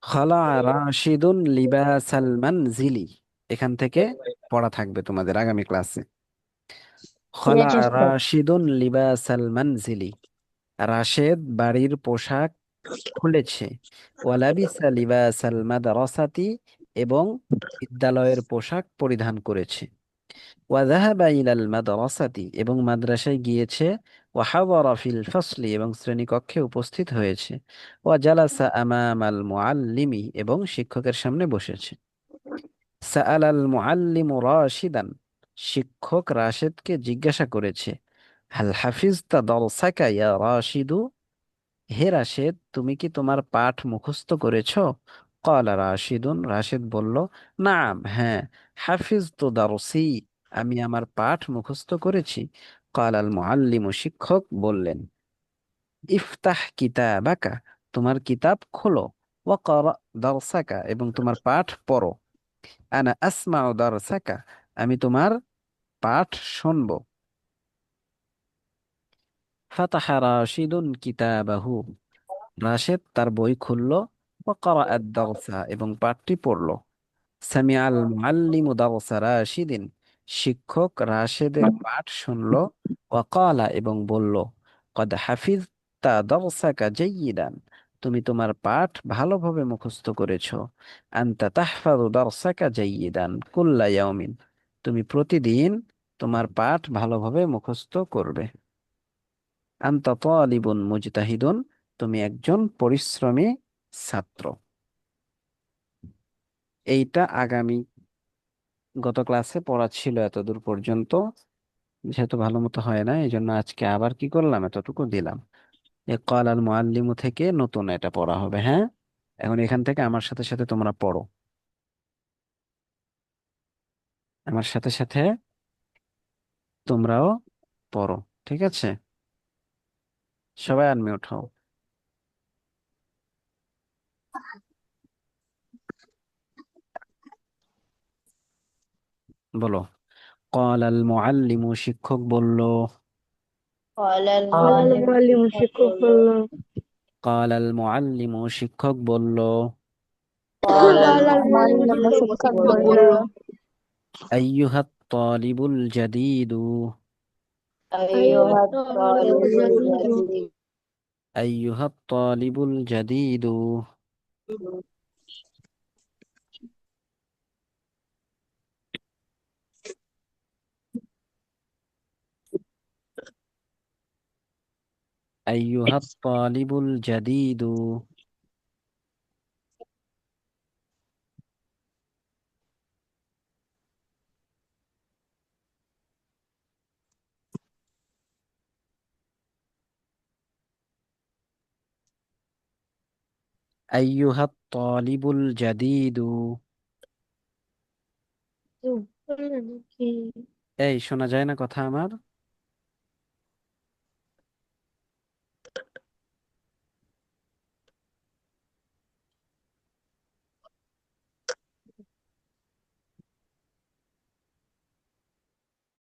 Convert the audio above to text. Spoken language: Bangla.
খালা রাশিদুন লিবাসাল মানজিলি, এখান থেকে পড়া থাকবে তোমাদের আগামী ক্লাসে। ঠিক খালা আছে স্যার। রাশিদুন লিবাসাল মানজিলি, রাশেদ বাড়ির পোশাক খুলেছে। ওয়ালাবিসা লিবাসাল মাদ্রাসাতি, এবং বিদ্যালয়ের পোশাক পরিধান করেছে। ওয়াযাহাবা ইলাল মাদ্রাসাতি, এবং মাদ্রাসায় গিয়েছে। ওয়াহাদারা ফিল ফাসলি, এবং শ্রেণীকক্ষে উপস্থিত হয়েছে। ওয়াজালাসা আমামাল মুআল্লিমি, এবং শিক্ষকের সামনে বসেছে। সাআলাল মুআল্লিমু রাশিদান, শিক্ষক রাশেদকে জিজ্ঞাসা করেছে। হাল হাফিজতা দারসাকা ইয়া রাশিদু, হে রাশেদ তুমি কি তোমার পাঠ মুখস্থ করেছো? ক্বালা রাশিদুন, রাশেদ বলল, নাম, হ্যাঁ। হাফিজতু দারসি, আমি আমার পাঠ মুখস্থ করেছি। ক্বালাল মুআল্লিমু, শিক্ষক বললেন, ইফতাহ কিতাবাকা, তোমার কিতাব খোলো। ওয়াকরা দারসাকা, এবং তোমার পাঠ পড়ো। আনা আসমাউ দারসাকা, আমি তোমার পাঠ শুনবো। ফাতাহা রাশিদুন কিতাবাহু, রাশেদ তার বই খুলল। ওয়াকরা আদ-দারসা, এবং পাঠটি পড়ল। সামিআল মুআল্লিমু দারসা রাশিদিন, শিক্ষক রাশেদের পাঠ শুনল। ওয়াকালা, এবং বলল, কদ হাফিজতা দারসাকা জাইয়িদান, তুমি তোমার পাঠ ভালোভাবে মুখস্থ করেছো। আনতা তাহফাযু দারসাকা জাইয়িদান কুল্লা ইয়াউমিন, তুমি প্রতিদিন তোমার পাঠ ভালোভাবে মুখস্থ করবে। আনতা তালিবুন মুজতাহিদুন, তুমি একজন পরিশ্রমী ছাত্র। এইটা আগামী, গত ক্লাসে পড়া ছিল এতদূর পর্যন্ত, যেহেতু ভালো মতো হয় না এই জন্য আজকে আবার কি করলাম, এতটুকু দিলাম। এ কাল আল মুআল্লিমু থেকে নতুন এটা পড়া হবে, হ্যাঁ। এখন এখান থেকে আমার সাথে সাথে তোমরা পড়ো, আমার সাথে সাথে তোমরাও পড়ো, ঠিক আছে? সবাই আনমিউট হও, বলো। قال المعلم, শিক্ষক বলল। قال قال المعلم المعلم শিক্ষক শিক্ষক বলল। বলল। قال المعلم, শিক্ষক বলল। قال قال المعلم المعلم শিক্ষক শিক্ষক বলল। বলল। أيها الطالب الجديد, أيها أيها الطالب الطالب الجديد. الجديد. أيها الطالب الجديد. أيها الطالب الجديد. أيها الطالب الجديد. বললেন কি? এই শোনা যায় না কথা আমার?